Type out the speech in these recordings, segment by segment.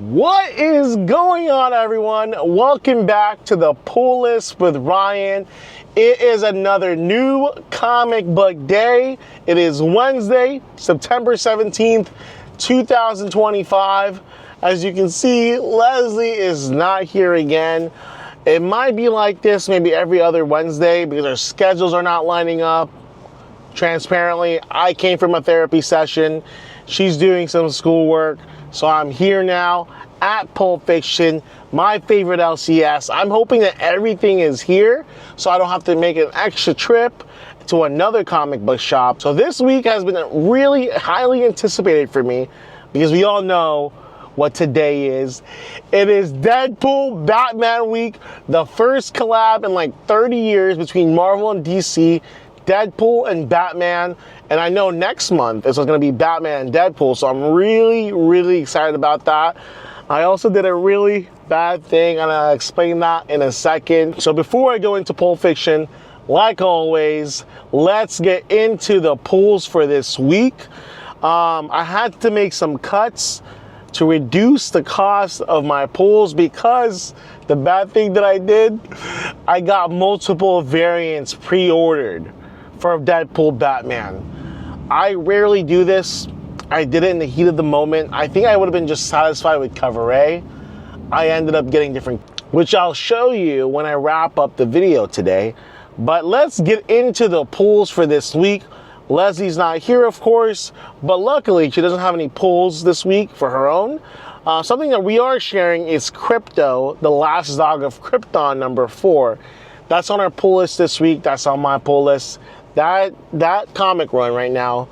What is going on, everyone? Welcome back to the Pull List with Ryan. It is another new comic book day. It is Wednesday, September 17th, 2025. As you can see, Leslie is not here again. It might be like this maybe every other Wednesday because our schedules are not lining up. Transparently, I came from a therapy session. She's doing some schoolwork. So I'm here now at Pulp Fiction, my favorite LCS. I'm hoping that everything is here so I don't have to make an extra trip to another comic book shop. So this week has been really highly anticipated for me because we all know what today is. It is Deadpool Batman Week, the first collab in like 30 years between Marvel and DC. Deadpool and Batman, and I know next month it's going to be Batman and Deadpool, so I'm really excited about that. I also did a really bad thing, and I'll explain that in a second. So before I go into Pulp Fiction, like always, let's get into the pulls for this week. I had to make some cuts to reduce the cost of my pulls because the bad thing that I did, I got multiple variants pre-ordered for Deadpool Batman. I rarely do this. I did it in the heat of the moment. I think I would have been just satisfied with cover A. I ended up getting different, which I'll show you when I wrap up the video today. But let's get into the pulls for this week. Leslie's not here, of course, but luckily she doesn't have any pulls this week for her own. Something that we are sharing is Crypto, The Last Dog of Krypton, number 4. That's on our pull list this week. That's on my pull list. That comic run right now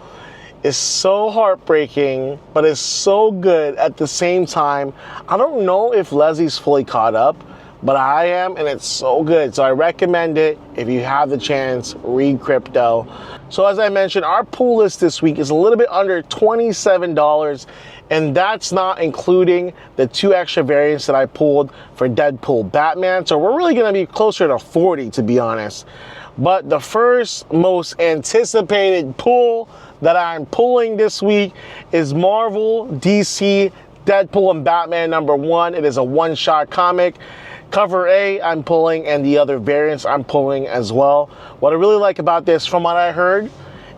is so heartbreaking, but it's so good at the same time. I don't know if Leslie's fully caught up, but I am, and it's so good. So I recommend it. If you have the chance, read Crypto. So as I mentioned, our pull list this week is a little bit under $27, and that's not including the 2 extra variants that I pulled for Deadpool Batman. So we're really gonna be closer to 40, to be honest. But the first most anticipated pull that I'm pulling this week is Marvel, DC, Deadpool and Batman number 1. It is a one-shot comic. Cover A I'm pulling, and the other variants I'm pulling as well. What I really like about this, from what I heard,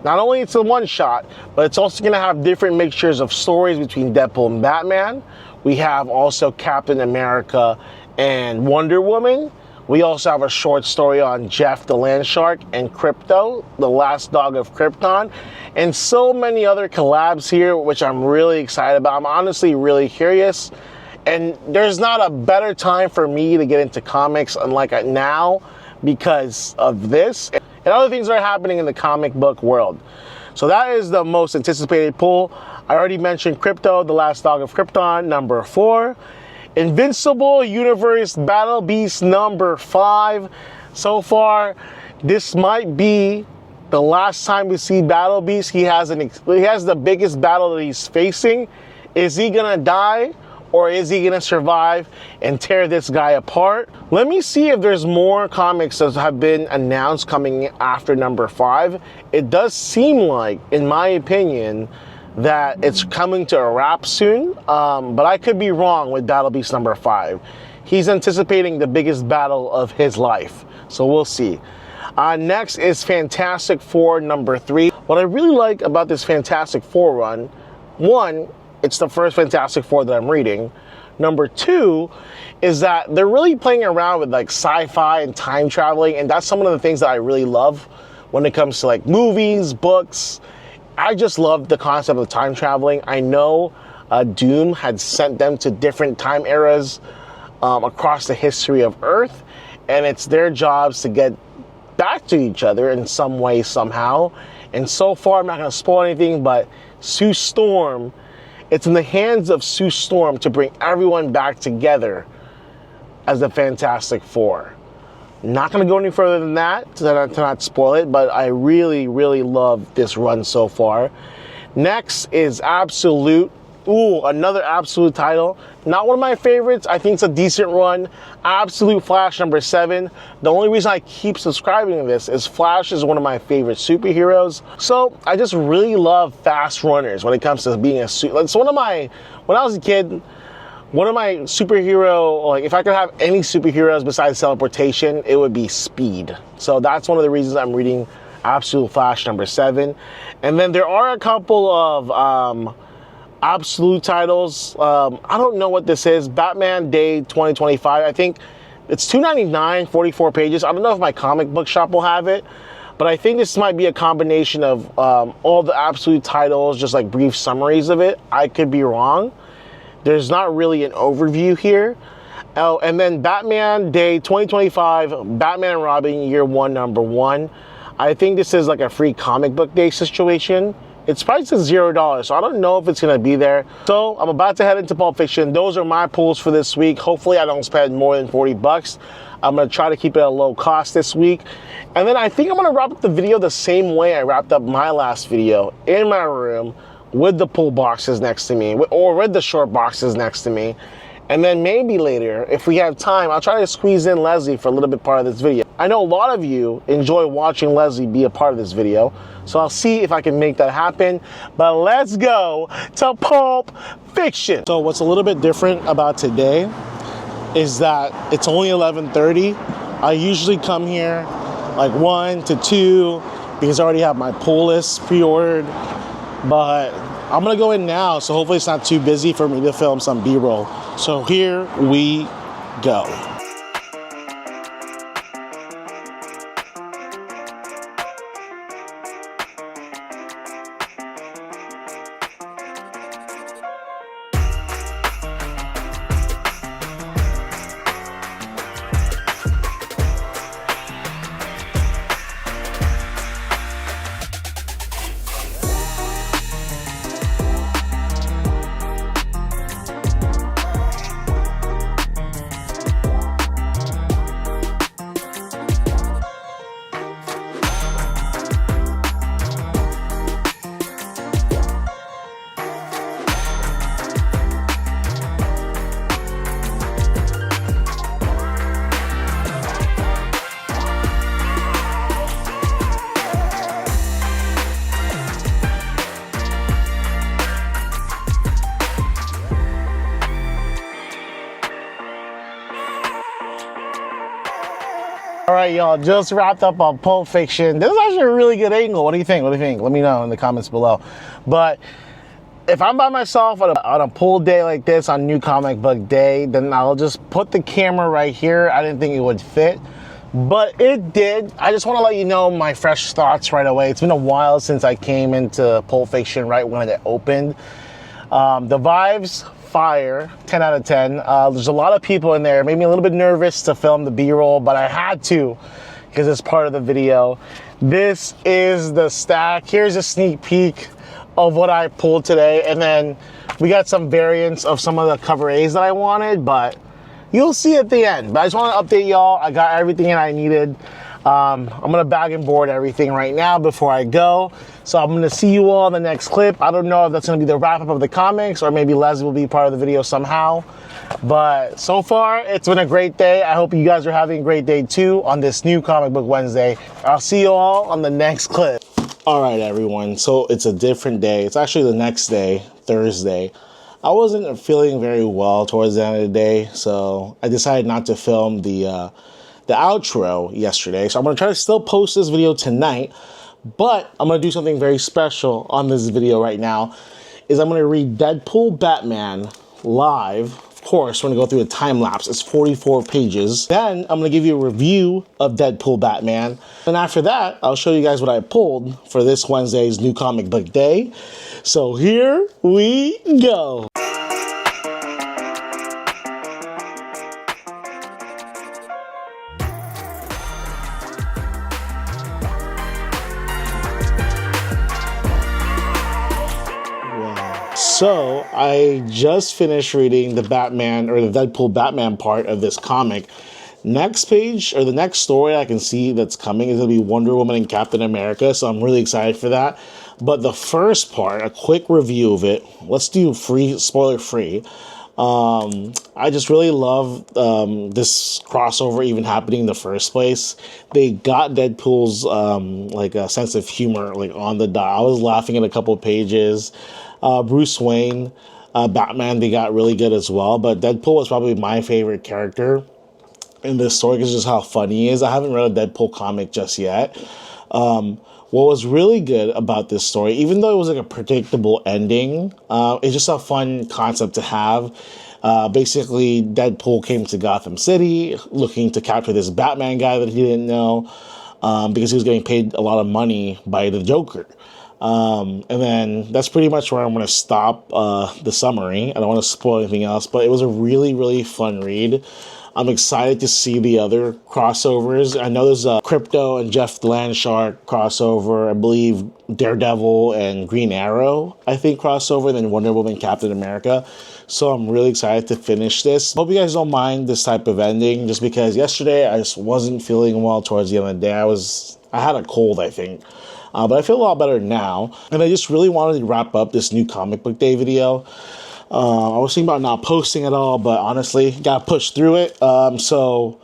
not only it's a one-shot, but it's also going to have different mixtures of stories between Deadpool and Batman. We have also Captain America and Wonder Woman. We also have a short story on Jeff the Land Shark and Crypto, The Last Dog of Krypton, and so many other collabs here, which I'm really excited about. I'm honestly really curious, and there's not a better time for me to get into comics unlike now because of this and other things that are happening in the comic book world. So that is the most anticipated pull. I already mentioned Crypto, The Last Dog of Krypton, number 4. Invincible Universe Battle Beast number 5. So far, this might be the last time we see Battle Beast. He has the biggest battle that he's facing. Is he gonna die, or is he gonna survive and tear this guy apart? Let me see if there's more comics that have been announced coming after number 5. It does seem like, in my opinion, that it's coming to a wrap soon, but I could be wrong with Battle Beast number 5. He's anticipating the biggest battle of his life, so we'll see. Next is Fantastic Four number 3. What I really like about this Fantastic Four run, 1, it's the first Fantastic Four that I'm reading. Number 2 is that they're really playing around with like sci-fi and time traveling, and that's some of the things that I really love when it comes to like movies, books. I just love the concept of time traveling. I know Doom had sent them to different time eras across the history of Earth, and it's their jobs to get back to each other in some way, somehow. And so far, I'm not going to spoil anything, but Sue Storm, it's in the hands of Sue Storm to bring everyone back together as the Fantastic Four. Not going to go any further than that to not spoil it, but I really love this run so far. Next is Absolute. Ooh, another Absolute title. Not one of my favorites. I think it's a decent run. Absolute Flash number 7. The only reason I keep subscribing to this is Flash is one of my favorite superheroes. So I just really love fast runners when it comes to being a suit. It's one of my, when I was a kid, One of my superhero, like if I could have any superheroes besides teleportation, it would be speed. So that's one of the reasons I'm reading Absolute Flash #7. And then there are a couple of absolute titles. I don't know what this is. Batman Day 2025. I think it's $2.99, 44 pages. I don't know if my comic book shop will have it, but I think this might be a combination of all the absolute titles, just like brief summaries of it. I could be wrong. There's not really an overview here. Oh, and then Batman Day 2025, Batman and Robin Year 1 #1. I think this is like a free comic book day situation. It's priced at $0, so I don't know if it's gonna be there. So I'm about to head into Pulp Fiction. Those are my pulls for this week. Hopefully I don't spend more than 40 bucks. I'm gonna try to keep it at a low cost this week. And then I think I'm gonna wrap up the video the same way I wrapped up my last video, in my room, with the pull boxes next to me, or with the short boxes next to me. And then maybe later, if we have time, I'll try to squeeze in Leslie for a little bit part of this video. I know a lot of you enjoy watching Leslie be a part of this video, so I'll see if I can make that happen. But let's go to Pulp Fiction. So what's a little bit different about today is that it's only 11:30. I usually come here like 1 to 2 because I already have my pull list pre-ordered. But I'm gonna go in now, so hopefully it's not too busy for me to film some B-roll. So here we go. All right, y'all, just wrapped up on Pulp Fiction. This is actually a really good angle. What do you think? What do you think? Let me know in the comments below. But if I'm by myself on a pull day like this, on New Comic Book Day, then I'll just put the camera right here. I didn't think it would fit, but it did. I just want to let you know my fresh thoughts right away. It's been a while since I came into Pulp Fiction right when it opened. The vibes, fire, 10 out of 10. There's a lot of people in there. It made me a little bit nervous to film the B-roll, but I had to because it's part of the video. This is the stack. Here's a sneak peek of what I pulled today. And then we got some variants of some of the cover A's that I wanted, but you'll see at the end. But I just want to update y'all. I got everything I needed. I'm gonna bag and board everything right now before I go. So I'm gonna see you all in the next clip. I don't know if that's gonna be the wrap up of the comics or maybe Leslie will be part of the video somehow. But so far, it's been a great day. I hope you guys are having a great day too on this New Comic Book Wednesday. I'll see you all on the next clip. All right, everyone. So it's a different day. It's actually the next day, Thursday. I wasn't feeling very well towards the end of the day, so I decided not to film the outro yesterday. So I'm gonna try to still post this video tonight, but I'm gonna do something very special on this video right now, is I'm gonna read Deadpool Batman live. Of course, we're gonna go through a time lapse. It's 44 pages. Then I'm gonna give you a review of Deadpool Batman. And after that, I'll show you guys what I pulled for this Wednesday's New Comic Book Day. So here we go. So I just finished reading the Batman, or the Deadpool Batman part of this comic. Next page, or the next story I can see that's coming is going to be Wonder Woman and Captain America, so I'm really excited for that. But the first part, a quick review of it, let's do spoiler free. I just really love this crossover even happening in the first place. They got Deadpool's like a sense of humor like on the dot. I was laughing at a couple of pages. Bruce Wayne, Batman, they got really good as well. But Deadpool was probably my favorite character in this story because just how funny he is. I haven't read a Deadpool comic just yet. What was really good about this story, even though it was like a predictable ending, it's just a fun concept to have. Basically, Deadpool came to Gotham City looking to capture this Batman guy that he didn't know because he was getting paid a lot of money by the Joker. And then that's pretty much where I'm going to stop the summary. I don't want to spoil anything else, but it was a really, really fun read. I'm excited to see the other crossovers. I know there's a Crypto and Jeff the Landshark crossover. I believe Daredevil and Green Arrow, I think, crossover. Then Wonder Woman, Captain America. So I'm really excited to finish this. Hope you guys don't mind this type of ending, just because yesterday I just wasn't feeling well towards the end of the day. I had a cold, I think. But I feel a lot better now. And I just really wanted to wrap up this new comic book day video. I was thinking about not posting at all, but honestly, got to push through it. So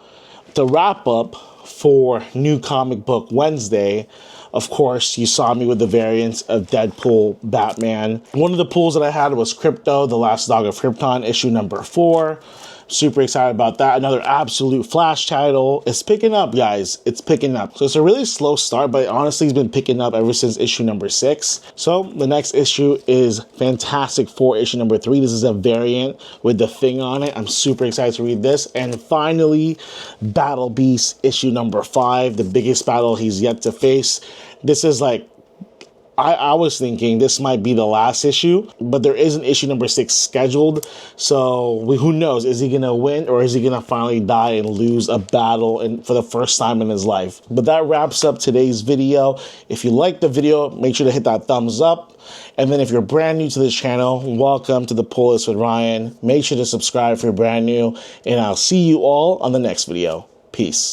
to wrap up for New Comic Book Wednesday, of course, you saw me with the variants of Deadpool, Batman. One of the pulls that I had was Crypto, The Last Dog of Krypton, issue number 4. Super excited about that. Another absolute Flash title. It's picking up, guys. It's picking up. So it's a really slow start, but honestly, it's been picking up ever since issue number 6. So the next issue is Fantastic Four, issue number 3. This is a variant with the Thing on it. I'm super excited to read this. And finally, Battle Beast, issue number 5. The biggest battle he's yet to face. This is like, I was thinking this might be the last issue, but there is an issue number 6 scheduled. So who knows? Is he going to win, or is he going to finally die and lose a battle for the first time in his life? But that wraps up today's video. If you liked the video, make sure to hit that thumbs up. And then if you're brand new to this channel, welcome to the Pull List with Ryan. Make sure to subscribe if you're brand new, and I'll see you all on the next video. Peace.